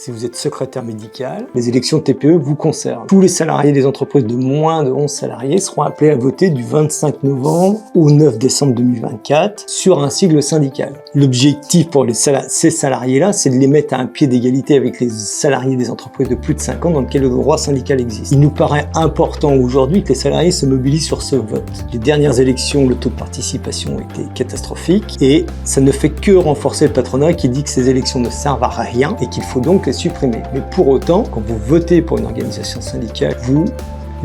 Si vous êtes secrétaire médical, les élections TPE vous concernent. Tous les salariés des entreprises de moins de 11 salariés seront appelés à voter du 25 novembre au 9 décembre 2024 sur un sigle syndical. L'objectif pour ces salariés-là, c'est de les mettre à un pied d'égalité avec les salariés des entreprises de plus de 5 ans dans lesquelles le droit syndical existe. Il nous paraît important aujourd'hui que les salariés se mobilisent sur ce vote. Les dernières élections, le taux de participation était catastrophique et ça ne fait que renforcer le patronat qui dit que ces élections ne servent à rien et qu'il faut donc les supprimer. Mais pour autant, quand vous votez pour une organisation syndicale, vous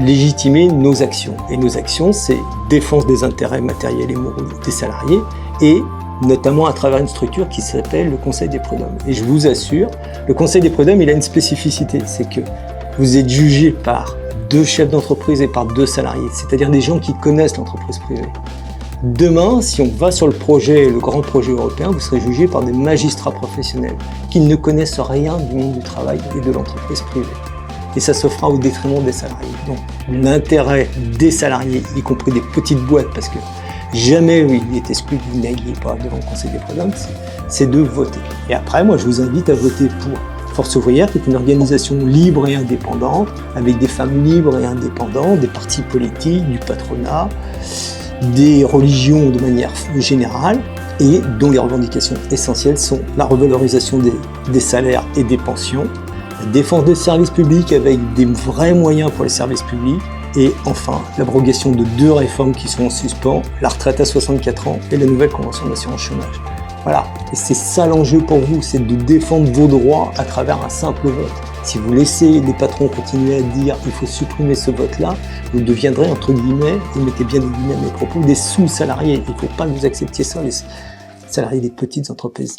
légitimez nos actions. Et nos actions, c'est défense des intérêts matériels et moraux des salariés et notamment à travers une structure qui s'appelle le Conseil des prud'hommes. Et je vous assure, le Conseil des prud'hommes, il a une spécificité, c'est que vous êtes jugé par 2 chefs d'entreprise et par 2 salariés, c'est-à-dire des gens qui connaissent l'entreprise privée. Demain, si on va sur le grand projet européen, vous serez jugé par des magistrats professionnels qui ne connaissent rien du monde du travail et de l'entreprise privée. Et ça se fera au détriment des salariés. Donc l'intérêt des salariés, y compris des petites boîtes, parce que jamais il est exclu que vous n'ayez pas devant le Conseil des prud'hommes, c'est de voter. Et après, moi je vous invite à voter pour Force ouvrière, qui est une organisation libre et indépendante, avec des femmes libres et indépendantes, des partis politiques, du patronat, des religions de manière générale, et dont les revendications essentielles sont la revalorisation des salaires et des pensions, la défense des services publics avec des vrais moyens pour les services publics, et enfin l'abrogation de 2 réformes qui sont en suspens, la retraite à 64 ans et la nouvelle convention d'assurance chômage. Voilà, et c'est ça l'enjeu pour vous, c'est de défendre vos droits à travers un simple vote. Si vous laissez les patrons continuer à dire il faut supprimer ce vote-là, vous deviendrez, entre guillemets, et mettez bien des guillemets à mes propos, des sous-salariés. Il ne faut pas que vous acceptiez ça, les salariés des petites entreprises.